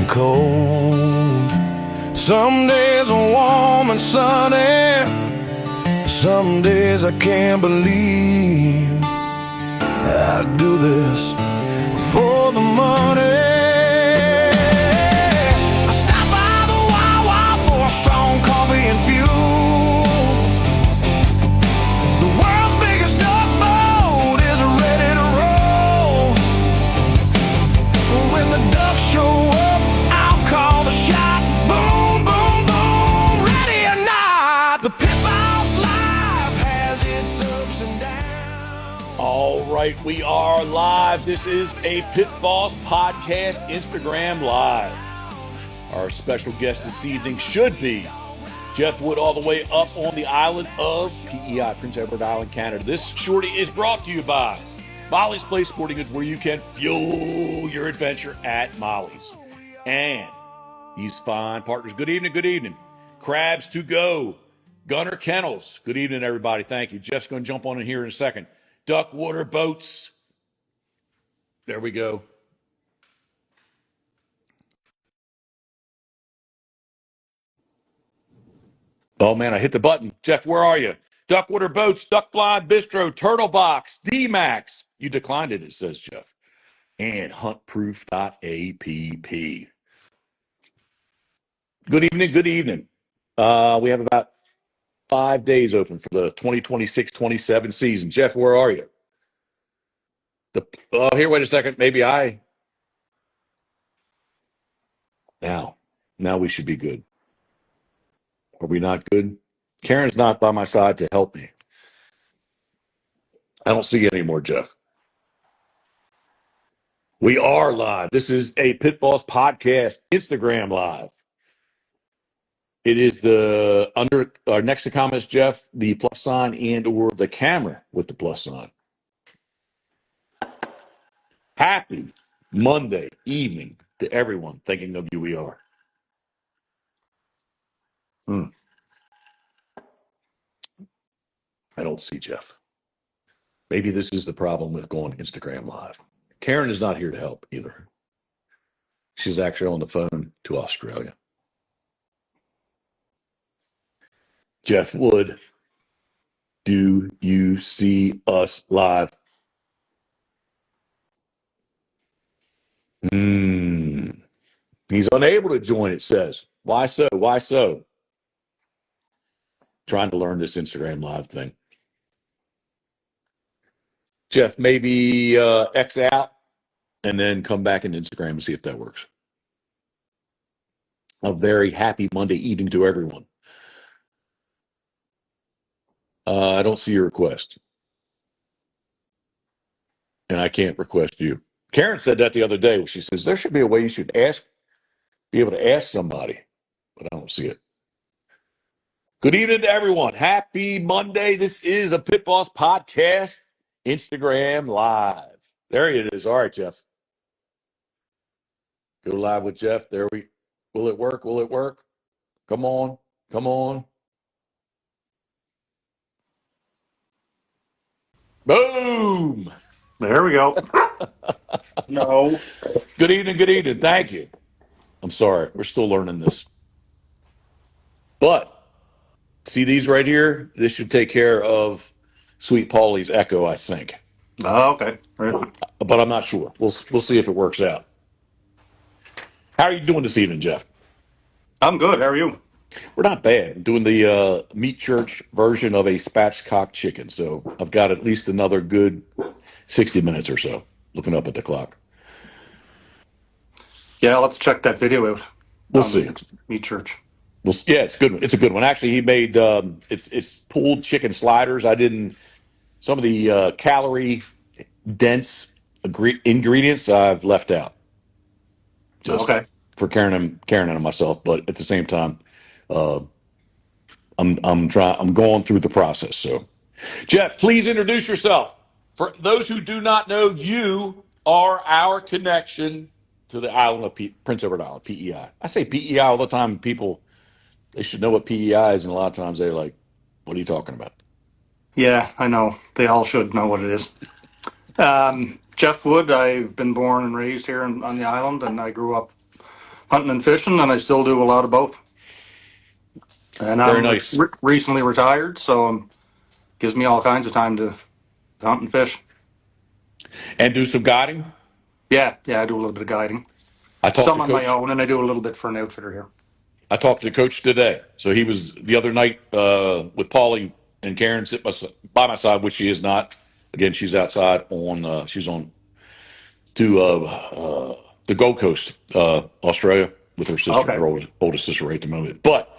and cold. Some days are warm and sunny. Some days I can't believe I do this for the money. I stop by the Wawa for a strong coffee and fuel. The world's biggest tugboat is ready to roll. When the ducks show up, I'll call the shot. Boom, boom, boom, ready or not. The Pitboss life has its ups and downs. All right, we are live. This is a Pitboss Podcast Instagram Live. Our special guest this evening should be Geoff Wood, all the way up on the island of PEI, Prince Edward Island, Canada. This shorty is brought to you by Molly's Place Sporting Goods, where you can fuel your adventure at Molly's. And these fine partners. Good evening, good evening. Crabs to Go, Gunner Kennels. Good evening, everybody. Thank you. Jeff's going to jump on in here in a second. Duckwater Boats. There we go. Oh, man, I hit the button. Geoff, where are you? Duckwater Boats, Duck Blind Bistro, Turtle Box, D-Max. You declined it says, Geoff. And huntproof.app. Good evening, good evening. We have about 5 days open for the 2026-27 season. Geoff, where are you? Here, wait a second. Now we should be good. Are we not good? Karen's not by my side to help me. I don't see you anymore, Geoff. We are live. This is a Pitboss Podcast Instagram Live. It is the next to comments, Geoff, the plus sign and or the camera with the plus sign. Happy Monday evening to everyone thinking of you. We are. I don't see Geoff. Maybe this is the problem with going Instagram Live. Karen is not here to help either. She's actually on the phone to Australia. Geoff Wood, do you see us live? He's unable to join, it says. Why so? Why so? Trying to learn this Instagram Live thing. Geoff, maybe X out and then come back in Instagram and see if that works. A very happy Monday evening to everyone. I don't see your request. And I can't request you. Karen said that the other day. She says, there should be a way you should be able to ask somebody. But I don't see it. Good evening to everyone. Happy Monday. This is a Pitboss Podcast Instagram Live. There it is. All right, Geoff. Go live with Geoff. Will it work? Will it work? Come on. Come on. Boom. There we go. No. Good evening. Good evening. Thank you. I'm sorry. We're still learning this. But see these right here? This should take care of Sweet Paulie's echo, I think. Oh, okay. Right. But I'm not sure. We'll see if it works out. How are you doing this evening, Geoff? I'm good. How are you? We're not bad. I'm doing the meat church version of a spatchcock chicken. So I've got at least another good 60 minutes or so looking up at the clock. Yeah, let's check that video out. We'll see. Meat church. Well, yeah, it's good. It's a good one. Actually, he made it's pulled chicken sliders. Some of the calorie dense ingredients I've left out. Just okay. For Karen and myself, but at the same time, I'm going through the process. So, Geoff, please introduce yourself. For those who do not know, you are our connection to the island of Prince Edward Island, PEI. I say PEI all the time. People, they should know what PEI is, and a lot of times they're like, "What are you talking about?" Yeah, I know. They all should know what it is. Geoff Wood. I've been born and raised here on the island, and I grew up hunting and fishing, and I still do a lot of both. And Very I'm nice. recently retired, so gives me all kinds of time to hunt and fish. And do some guiding. Yeah, I do a little bit of guiding. I talked Some to on my Coach. own, and I do a little bit for an outfitter here. I talked to Coach today. So he was the other night with Paulie and Karen sit by my side, which she is not. Again, she's outside on. She's on to the Gold Coast, Australia, with her sister, Okay. her oldest sister, right at the moment. But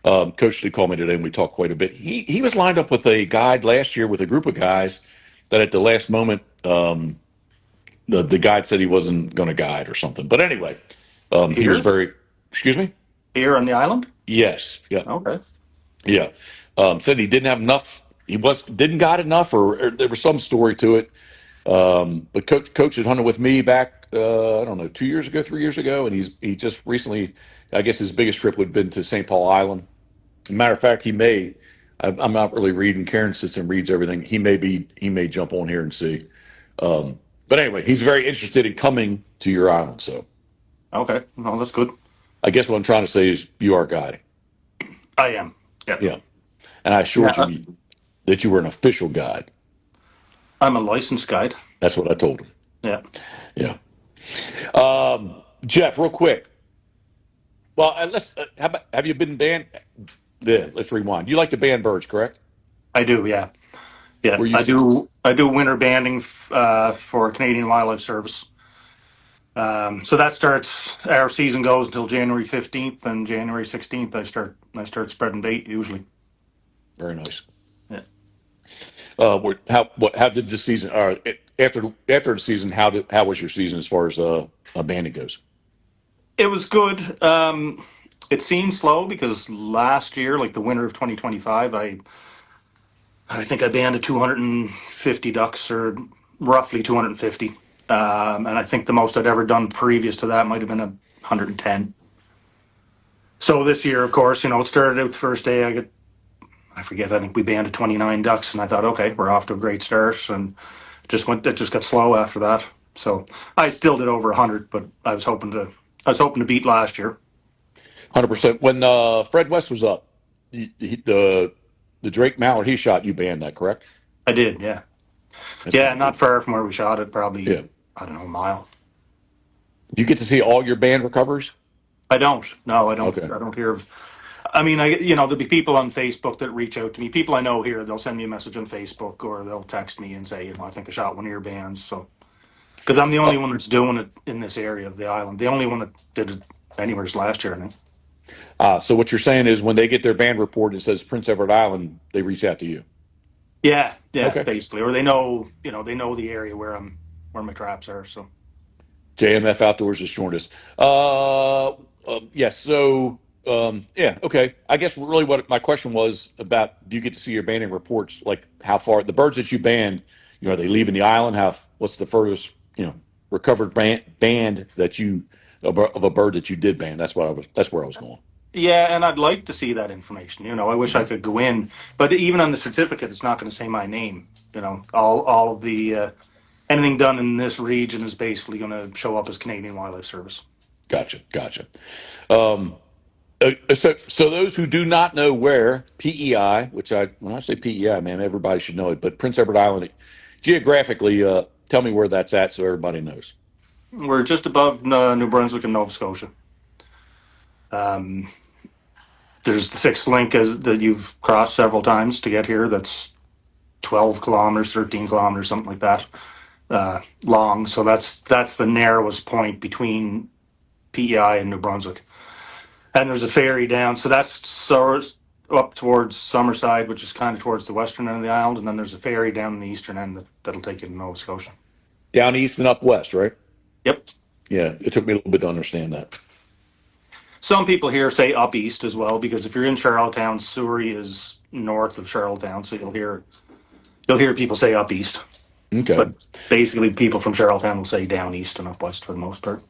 Coach did call me today, and we talked quite a bit. He was lined up with a guide last year with a group of guys that at the last moment, the guide said he wasn't going to guide or something. But anyway, he was Here? very. Excuse me. Here on the island? Yes. Yeah. Okay. Yeah. Said he didn't have enough. He didn't got enough, or there was some story to it. But Coach had hunted with me back, I don't know, 2 years ago, 3 years ago, and he just recently, I guess his biggest trip would have been to St. Paul Island. Matter of fact, I'm not really reading. Karen sits and reads everything. He may jump on here and see. But anyway, he's very interested in coming to your island. So Okay. No, that's good. I guess what I'm trying to say is you are guiding. I am. Yeah. Yeah. And I assured Yeah, you that you were an official guide. I'm a licensed guide. That's what I told him. Yeah. Yeah. Jeff, real quick. Well, have you been banned? Yeah, let's rewind. You like to ban birds, correct? I do, yeah. Yeah. Were you I do winter banding for Canadian Wildlife Service. So that starts, our season goes until January 15th, and January 16th I start spreading bait usually. Very nice. Yeah. How did the season? After the season, how was your season as far as banding goes? It was good. It seemed slow because last year, like the winter of 2025, I think I banded 250 ducks, or roughly 250. And I think the most I'd ever done previous to that might have been 110. So this year, of course, it started out the first day. I forget. I think we banded 29 ducks, and I thought, okay, we're off to a great start, and it just got slow after that. So I still did over 100, but I was hoping to beat last year. 100%. When Fred West was up, the Drake mallard he shot, you banned that, correct? I did, yeah. Yeah, not far from where we shot it, probably, Yeah. I don't know, a mile. Do you get to see all your band recoveries? I don't. No, I don't. Okay. I don't hear of. I mean, there'll be people on Facebook that reach out to me. People I know here, they'll send me a message on Facebook, or they'll text me and say, I think I shot one of your bands. So, because I'm the only one that's doing it in this area of the island. The only one that did it anywhere last year, I think. So what you're saying is when they get their band report and it says Prince Edward Island, they reach out to you. Yeah, Okay. basically, or they know the area where my traps are. So. JMF Outdoors has joined us. Yes. So, yeah. Okay. I guess really what my question was about: do you get to see your banding reports? Like how far the birds that you banned? Are they leaving the island? What's the furthest recovered band that you of a bird that you did ban? That's where I was going. Yeah, and I'd like to see that information. I wish I could go in, but even on the certificate, it's not going to say my name. All of the anything done in this region is basically going to show up as Canadian Wildlife Service. Gotcha. So those who do not know where PEI, when I say PEI, man, everybody should know it. But Prince Edward Island, geographically, tell me where that's at so everybody knows. We're just above New Brunswick and Nova Scotia. There's the fixed link that you've crossed several times to get here. That's 12 kilometers, 13 kilometers, something like that, long. So that's the narrowest point between PEI and New Brunswick. And there's a ferry down. So that's up towards Summerside, which is kind of towards the western end of the island. And then there's a ferry down in the eastern end that'll take you to Nova Scotia. Down east and up west, right? Yep. Yeah, it took me a little bit to understand that. Some people here say up east as well, because if you're in Charlottetown, Surrey is north of Charlottetown, so you'll hear people say up east. Okay. But basically, people from Charlottetown will say down east and up west for the most part.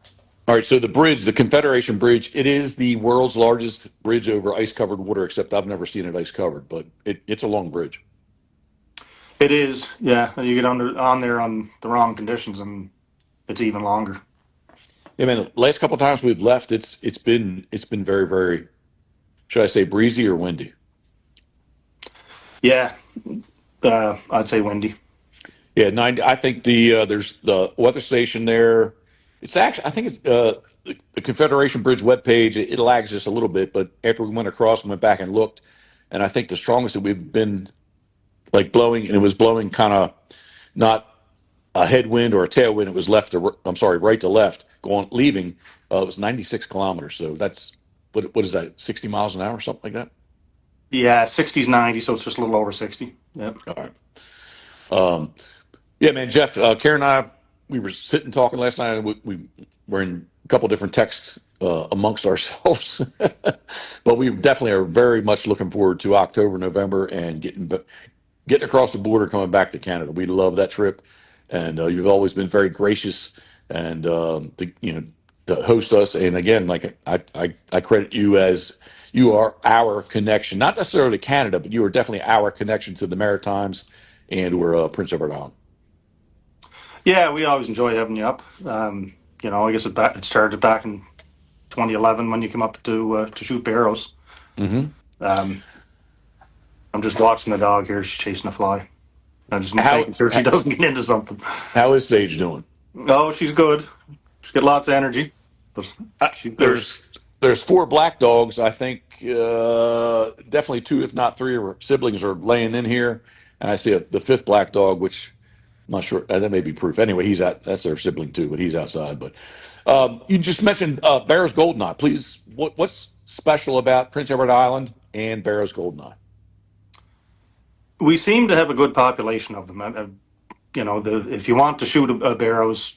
All right, so the bridge, the Confederation Bridge, it is the world's largest bridge over ice-covered water, except I've never seen it ice-covered, but it's a long bridge. It is, yeah. You get on there on the wrong conditions, and it's even longer. Yeah, man. The last couple of times we've left, it's been very, very, should I say, breezy or windy? Yeah, I'd say windy. Yeah, 90. I think there's the weather station there. It's actually, I think it's the Confederation Bridge webpage. It lags just a little bit, but after we went across and went back and looked, and I think the strongest that we've been like blowing, and it was blowing kind of not a headwind or a tailwind. It was right to left, leaving. It was 96 kilometers. So that's what is that? 60 miles an hour, or something like that. Yeah, 60's 90, so it's just a little over 60. Yep. All right. Yeah, man, Jeff, Karen and I, we were sitting talking last night, and we were in a couple different texts amongst ourselves, but we definitely are very much looking forward to October, November, and getting across the border, coming back to Canada. We love that trip, and you've always been very gracious and to host us. And again, like I credit you as you are our connection, not necessarily to Canada, but you are definitely our connection to the Maritimes, and we're Prince Edward Island. Yeah, we always enjoy having you up. I guess it started back in 2011 when you came up to shoot barrows. Mm-hmm. I'm just watching the dog here. She's chasing a fly. I'm just making sure she doesn't get into something. How is Sage doing? Oh, she's good. She's got lots of energy. But there's 4 black dogs. I think definitely 2, if not 3, of her siblings are laying in here, and I see the 5th black dog, which I'm not sure. That may be proof. Anyway, he's out. That's their sibling too, but he's outside. But you just mentioned Barrow's Goldeneye. Please, what's special about Prince Edward Island and Barrow's Goldeneye? We seem to have a good population of them. If you want to shoot a barrows,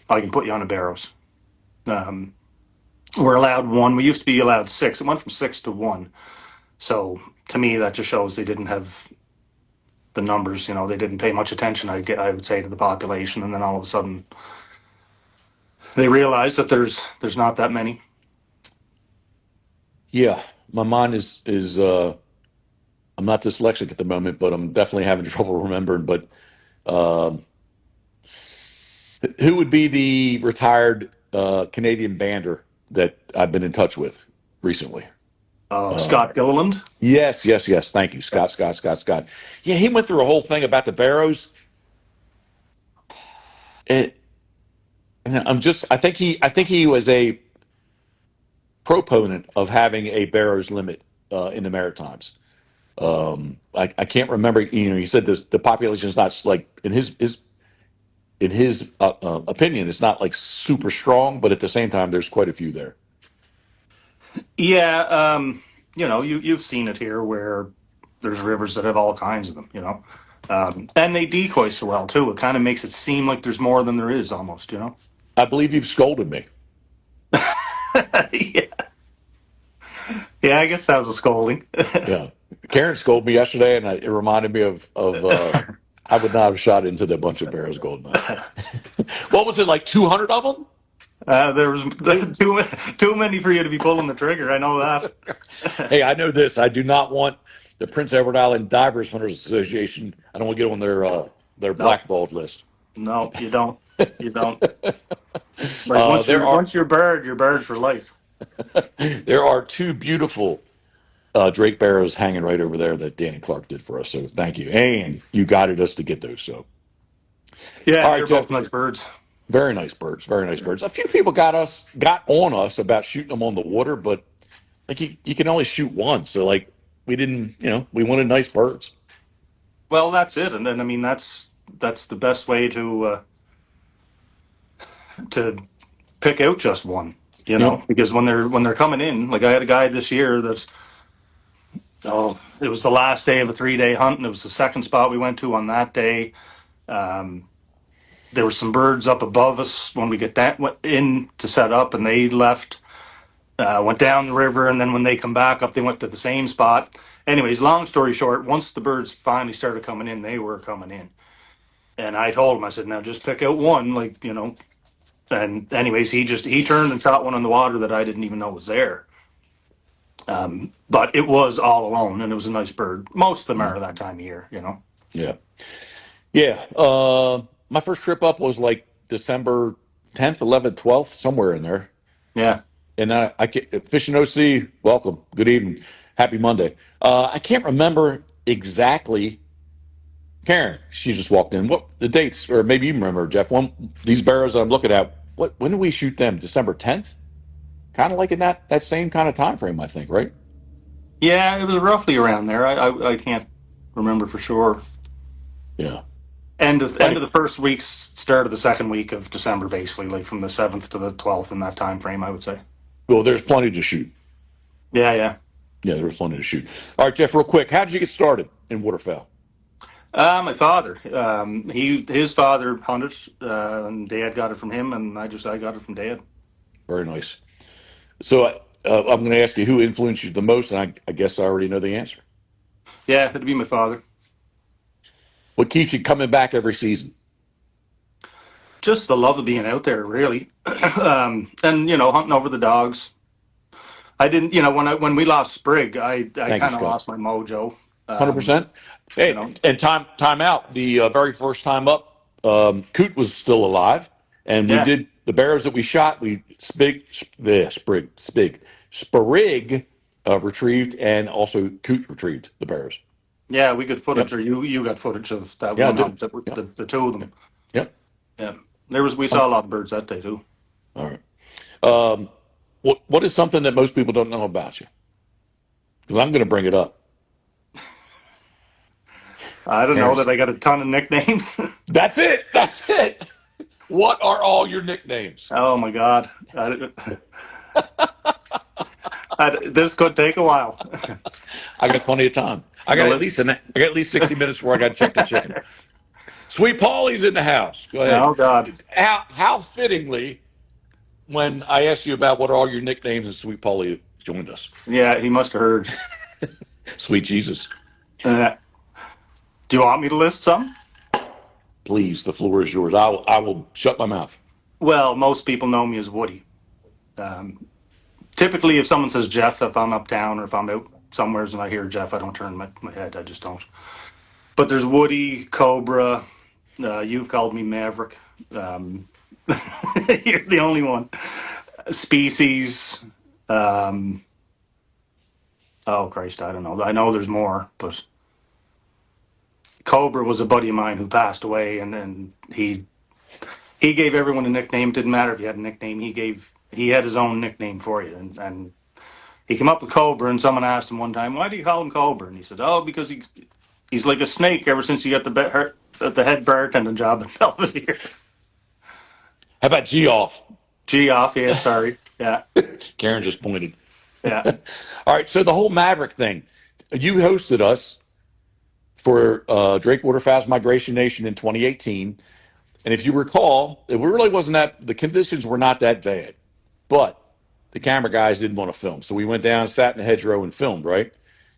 I can put you on a barrows. We're allowed 1. We used to be allowed 6. It went from 6 to 1. So to me, that just shows they didn't have the numbers. They didn't pay much attention, I would say, to the population, and then all of a sudden they realized that there's not that many. Yeah, my mind is I'm not dyslexic at the moment, but I'm definitely having trouble remembering. But who would be the retired Canadian bander that I've been in touch with recently? Scott Gilliland. Yes. Thank you, Scott. Yeah, he went through a whole thing about the barrows. And I think he was a proponent of having a barrows limit in the Maritimes. I can't remember. He said the population is not like in his opinion, it's not like super strong, but at the same time, there's quite a few there. Yeah, you've seen it here where there's rivers that have all kinds of them. And they decoy so well too. It kind of makes it seem like there's more than there is, almost. I believe you've scolded me. Yeah. Yeah, I guess that was a scolding. Yeah. Karen scolded me yesterday, and it reminded me of I would not have shot into the bunch of Barrow's Goldeneye. What was it, like 200 of them? There was too many for you to be pulling the trigger. I know that. Hey, I know this. I do not want the Prince Edward Island Divers Hunters Association. I don't want to get on their blackballed list. No, you don't. You don't. Once you're bird for life. There are 2 beautiful Drake Barrows hanging right over there that Danny Clark did for us. So thank you. And you guided us to get those. So yeah, all right, they're Jeff, both nice birds. Very nice birds. Very nice birds. A few people got on us about shooting them on the water, but like you can only shoot one. So like we didn't, we wanted nice birds. Well, that's it. And then, I mean, that's the best way to pick out just one, because when they're coming in, like I had a guy this year that, it was the last day of a 3-day hunt, and it was the second spot we went to on that day. There were some birds up above us when we went in to set up, and they left, went down the river, and then when they come back up, they went to the same spot. Anyways, long story short, once the birds finally started coming in, they were coming in. And I told him, I said, now just pick out one, And anyways, he turned and shot one in the water that I didn't even know was there. But it was all alone, and it was a nice bird. Most of them are that time of year, Yeah. Yeah. My first trip up was like December 10th, 11th, 12th, somewhere in there. Yeah. And I can't, Fishing OC, welcome. Good evening. Happy Monday. I can't remember exactly. Karen, she just walked in. What the dates, or maybe you remember, Jeff? These barrows I'm looking at. When did we shoot them? December 10th. Kind of like in that same kind of time frame, I think, right? Yeah, it was roughly around there. I can't remember for sure. Yeah. End of the first week, start of the second week of December, basically, like from the 7th to the 12th in that time frame, I would say. Well, there's plenty to shoot. Yeah. Yeah, there was plenty to shoot. All right, Jeff, real quick, how did you get started in waterfowl? My father, his father hunted, and Dad got it from him, and I got it from Dad. Very nice. So I'm going to ask you who influenced you the most, and I guess I already know the answer. Yeah, it'd be my father. What keeps you coming back every season? Just the love of being out there, really, and hunting over the dogs. I didn't, when we lost Sprig, I kind of lost my mojo. 100%. Hey, and time out. The very first time up, Coot was still alive, and we did the barrows that we shot. We Sprig retrieved, and also Coot retrieved the barrows. Yeah, we got footage, or you got footage of that one hunt, the two of them. Yep. Yeah, we saw a lot of birds that day too. All right. What is something that most people don't know about you? Because I'm going to bring it up. I don't know that I got a ton of nicknames. That's it. What are all your nicknames? Oh my God. This could take a while. I got plenty of time. I got at least 60 minutes before I got to check the chicken. Sweet Paulie's in the house. Go ahead. Oh God. How fittingly, when I asked you about what are all your nicknames, and Sweet Paulie joined us. Yeah, he must have heard. Sweet Jesus. Do you want me to list some? Please, the floor is yours. I will shut my mouth. Well, most people know me as Woody. Typically, if someone says Jeff, if I'm uptown or if I'm out somewhere and I hear Jeff, I don't turn my head. I just don't. But there's Woody, Cobra. You've called me Maverick. You're the only one. Species. Oh Christ, I don't know. I know there's more, but Cobra was a buddy of mine who passed away, and he gave everyone a nickname. It didn't matter if you had a nickname. He had his own nickname for you, and he came up with Cobra. And someone asked him one time, "Why do you call him Cobra?" And he said, "Oh, because he's like a snake ever since he got the head bartending job in Belvedere." How about Geoff? Geoff, yeah, sorry, yeah. Karen just pointed. Yeah. All right, so the whole Maverick thing, you hosted us for Drake Waterfowl's Migration Nation in 2018, and if you recall, it really wasn't the conditions were not that bad, but the camera guys didn't want to film, so we went down, sat in the hedgerow, and filmed. Right?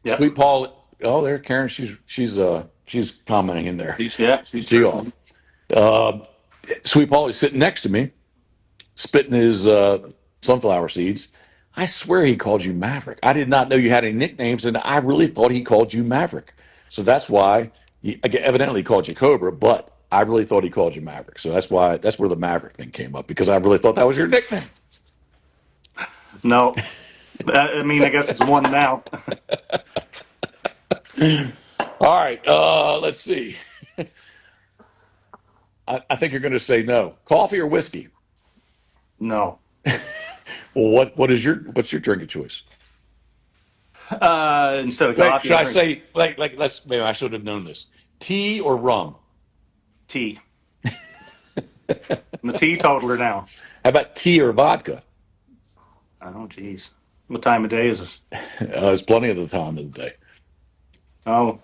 Yeah. Sweet Paul, there, Karen, she's commenting in there. She's Geoff. Sweet Paul is sitting next to me, spitting his sunflower seeds. I swear he called you Maverick. I did not know you had any nicknames, and I really thought he called you Maverick. So that's why he evidently called you Cobra, but I really thought he called you Maverick. So that's where the Maverick thing came up, because I really thought that was your nickname. No. I mean, I guess it's one now. All right, let's see. I think you're going to say no. Coffee or whiskey? No. Well, what's your drinking choice? Instead of coffee, should I say maybe I should have known this. Tea or rum? tea. I'm a teetotaler now. How about tea or vodka? Oh, geez. What time of day is it? It's plenty of the time of the day. Oh.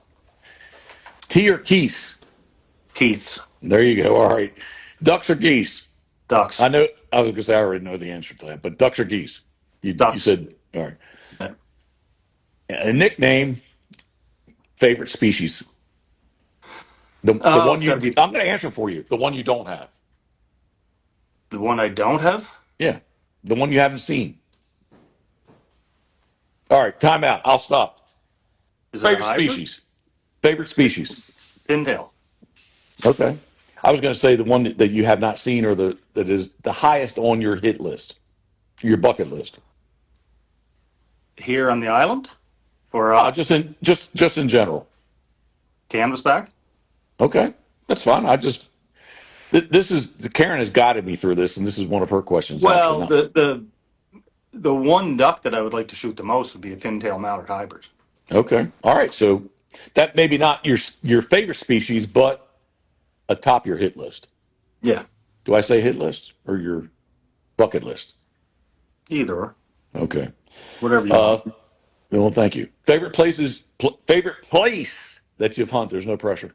Tea or geese? Keith's. There you go. All right. Ducks or geese? Ducks. I know. I was going to say I already know the answer to that, but ducks or geese? Ducks. You said, all right. Yeah. A nickname, favorite species? The one I'm going to answer for you. The one you don't have. The one I don't have? Yeah. The one you haven't seen. All right. Time out. I'll stop. Is favorite species? Favorite species? Pintail. Okay. I was going to say the one that you have not seen or that is the highest on your hit list, your bucket list. Here on the island, or Just in general. Canvasback. Okay, that's fine. This is Karen has guided me through this, and this is one of her questions. Well, actually, the one duck that I would like to shoot the most would be a pintail mallard hybrid. okay, all right. So that maybe not your favorite species, but atop your hit list. Yeah, Do I say hit list or your bucket list? either, Okay. whatever you want. Well, thank you. Favorite place that you've hunted? There's no pressure.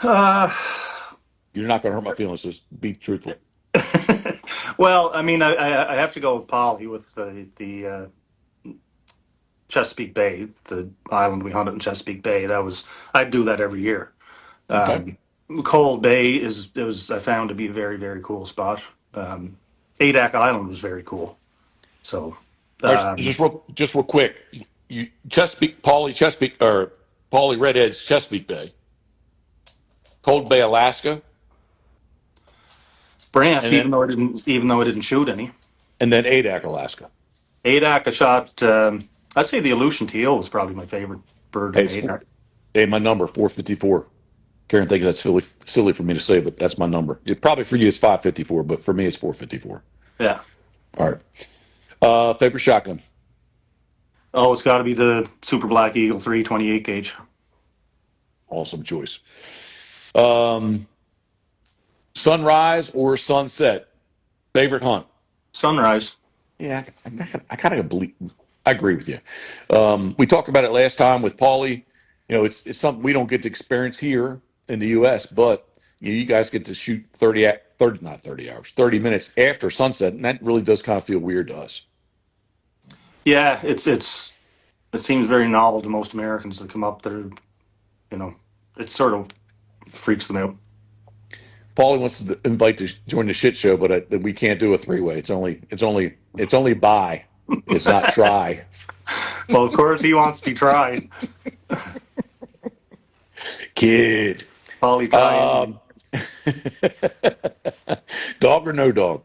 You're not going to hurt my feelings. Just be truthful. Well, I mean, I have to go with Polly with the Chesapeake Bay, the island we hunted in Chesapeake Bay. I do that every year. Okay. Cold Bay I found to be a very, very cool spot. Adak Island was very cool. So All right, just real quick. Pauly Redhead's Chesapeake Bay, Cold Bay, Alaska, Brant, and even though I didn't shoot any. and then Adak, Alaska. Adak, I shot. I'd say the Aleutian teal was probably my favorite bird in Adak. Hey, my number 454. Karen thinks that's silly for me to say, but that's my number. Probably for you it's 554, but for me it's 454. Yeah. All right. Favorite shotgun? Oh, it's got to be the Super Black Eagle 328 gauge. Awesome choice. Sunrise or sunset? Favorite hunt? Sunrise. Yeah, I kind of believe. I agree with you. We talked about it last time with Paulie. You know, it's something we don't get to experience here in the U.S., but you guys get to shoot 30 hours, 30 minutes after sunset, and that really does kind of feel weird to us. Yeah, it seems very novel to most Americans that come up there. You know, it sort of freaks them out. Paulie wants to invite to join the shit show, but we can't do a three-way. It's only buy. It's not try. Well, of course he wants to be tried. Kid. Polly trying. Dog or no dog?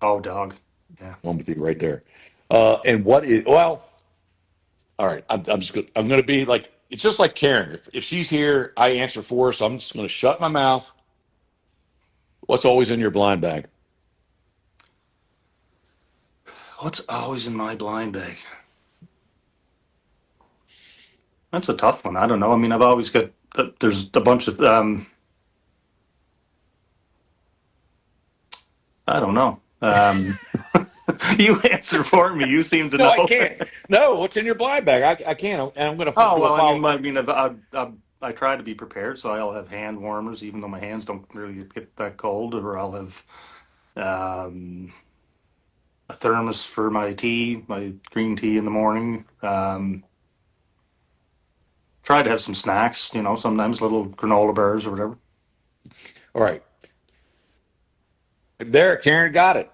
Oh, dog. Yeah. One with you right there. And what is, well, all right. I'm going to be like, it's just like Karen. If she's here, I answer for her. So I'm just going to shut my mouth. What's always in your blind bag? What's always in my blind bag? That's a tough one. I don't know. I mean, I've always got, there's a bunch of, I don't know. You answer for me. You seem to know. No, I can't. No, what's in your blind bag? I can't. And I'm going to. Oh well, I try to be prepared, so I'll have hand warmers, even though my hands don't really get that cold, or I'll have a thermos for my tea, my green tea in the morning. Try to have some snacks, you know, sometimes little granola bars or whatever. All right. There, Karen got it.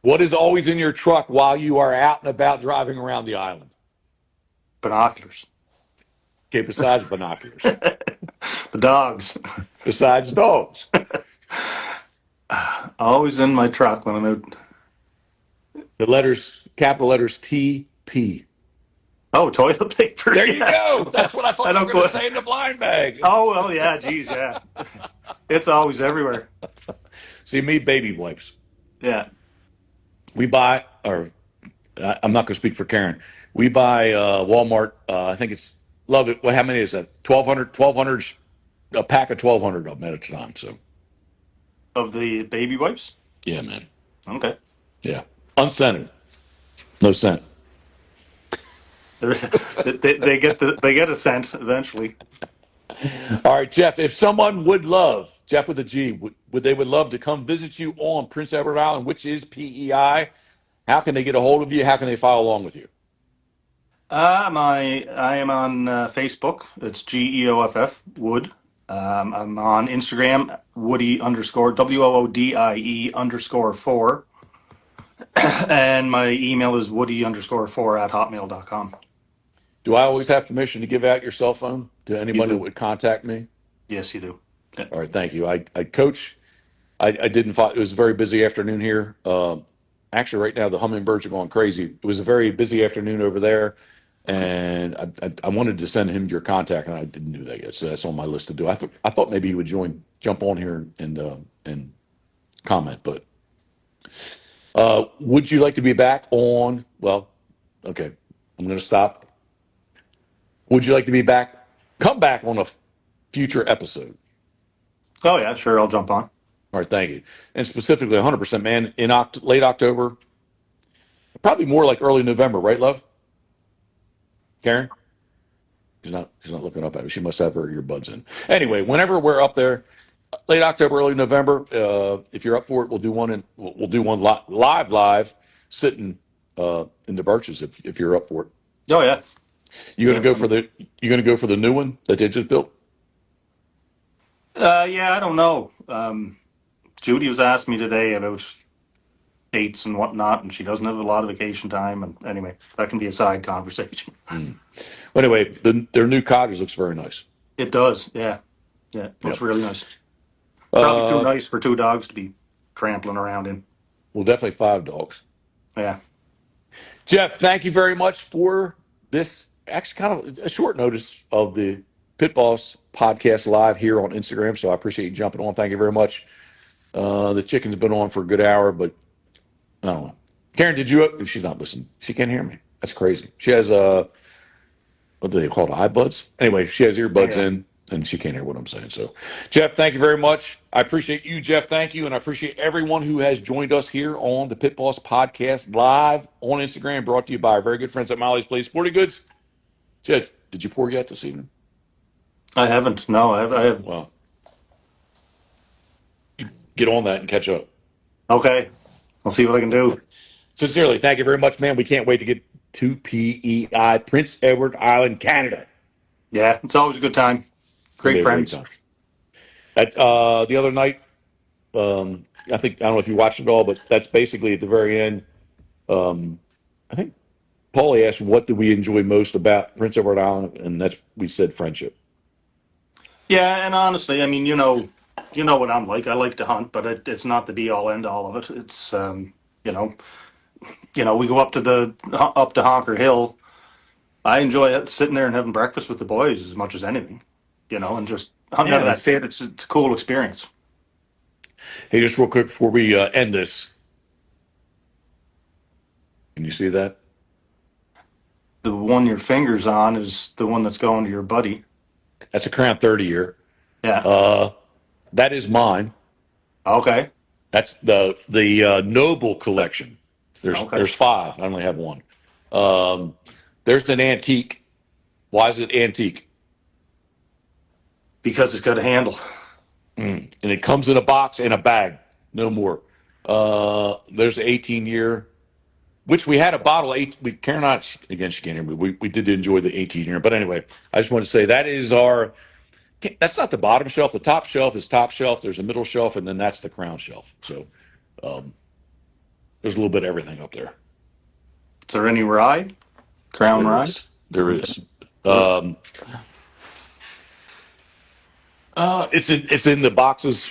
What is always in your truck while you are out and about driving around the island? Binoculars. Okay, besides binoculars. The dogs. Besides dogs. Always in my truck when I'm out. The letters, capital letters TP. Oh, toilet paper. There you go. That's what I thought you were going to say in the blind bag. Oh, well, yeah, geez, yeah. It's always everywhere. See, me, baby wipes. Yeah. We buy, or I'm not going to speak for Karen. We buy Walmart. I think it's, love it. How many is that? 1,200, a pack of 1,200 of them at a time. So, Of the baby wipes? yeah, man. Okay. Yeah. Unscented. No scent. They get a scent eventually. All right, Geoff, if someone would love, Geoff with a G, would love to come visit you on Prince Edward Island, which is PEI, how can they get a hold of you? How can they follow along with you? I am on Facebook. It's GEOFF Wood. I'm on Instagram, Woody _ WOODIE _ 4. And my email is Woody _ 4 at hotmail.com. Do I always have permission to give out your cell phone to anybody that would contact me? Yes, you do. All right, thank you. Coach, I didn't it was a very busy afternoon here. Actually, right now the hummingbirds are going crazy. It was a very busy afternoon over there, and I wanted to send him your contact, and I didn't do that yet. So that's on my list to do. I thought maybe he would jump on here and comment. But would you like to be back on? Well, okay, I'm going to stop. Would you like to be back? Come back on a future episode. Oh yeah, sure. I'll jump on. All right, thank you. And specifically, 100%, man, in late October, probably more like early November, right, love? Karen? She's not looking up at me. She must have her earbuds in. Anyway, whenever we're up there, late October, early November, if you're up for it, we'll do one live, sitting in the birches if you're up for it. Oh yeah. You gonna go for the new one that they just built? Yeah, I don't know. Judy was asking me today about dates and whatnot, and she doesn't have a lot of vacation time. And anyway, that can be a side conversation. Well, anyway, their new cottage looks very nice. It does, yeah. Yeah, it looks really nice. Probably too nice for 2 dogs to be trampling around in. Well, definitely 5 dogs. Yeah. Geoff, thank you very much for this. Actually, kind of a short notice of the Pitboss Podcast Live here on Instagram, so I appreciate you jumping on. Thank you very much. The chicken's been on for a good hour, but I don't know. Karen, did you? She's not listening. She can't hear me. That's crazy. She has what do they call it? iBuds? Anyway, she has earbuds in, and she can't hear what I'm saying. So, Geoff, thank you very much. I appreciate you, Geoff. Thank you, and I appreciate everyone who has joined us here on the Pitboss Podcast Live on Instagram, brought to you by our very good friends at Molly's Place Sporting Goods. Geoff, did you pour yet this evening? I haven't. No, I have. Well, get on that and catch up. Okay. I'll see what I can do. Sincerely, thank you very much, man. We can't wait to get to PEI, Prince Edward Island, Canada. Yeah, it's always a good time. Great friends. The other night, I don't know if you watched it all, but that's basically at the very end. I think Paulie asked, "What do we enjoy most about Prince Edward Island?" And we said friendship. Yeah, and honestly, I mean, you know what I'm like. I like to hunt, but it's not the be all end all of it. It's we go up to Honker Hill. I enjoy sitting there and having breakfast with the boys as much as anything, and just hunting out of that state. It's a cool experience. Hey, just real quick before we end this, can you see that? The one your finger's on is the one that's going to your buddy. That's a Crown 30 year. Yeah. That is mine. Okay. That's the Noble collection. There's 5. I only have one. There's an antique. Why is it antique? Because it's got a handle. And it comes in a box and a bag. No more. There's an 18-year, which we had a bottle. Karen and I, again, she can't hear me. We did enjoy the 18-year. But anyway, I just want to say that is that's not the bottom shelf. The top shelf is top shelf. There's a middle shelf, and then that's the crown shelf. So there's a little bit of everything up there. Is there any rye? Crown rye? There is. It's in the boxes.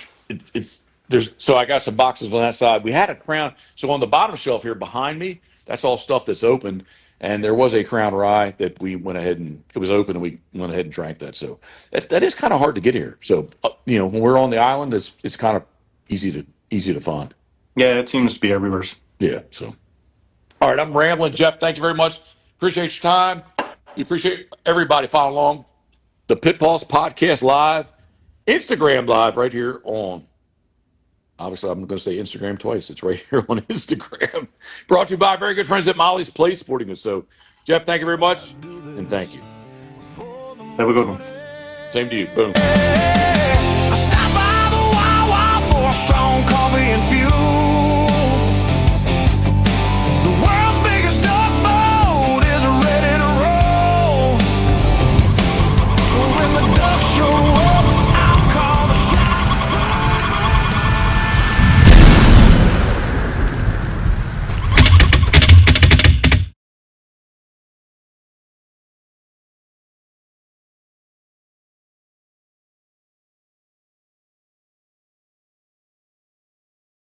So I got some boxes on that side. We had a crown. So on the bottom shelf here behind me, that's all stuff that's open. And there was a Crown Rye that we went ahead and it was open, and we went ahead and drank that. So that is kind of hard to get here. So when we're on the island, it's kind of easy to find. Yeah, it seems to be everywhere. Yeah. So, all right, I'm rambling, Geoff. Thank you very much. Appreciate your time. We appreciate everybody following along the Pitboss Podcast Live, Instagram Live right here on. Obviously, I'm going to say Instagram twice. It's right here on Instagram. Brought to you by very good friends at Molly's Place Sporting Goods. So, Geoff, thank you very much, and thank you. Have a good one. Same to you. Boom. I stopped by the Wawa for a strong coffee and fuel.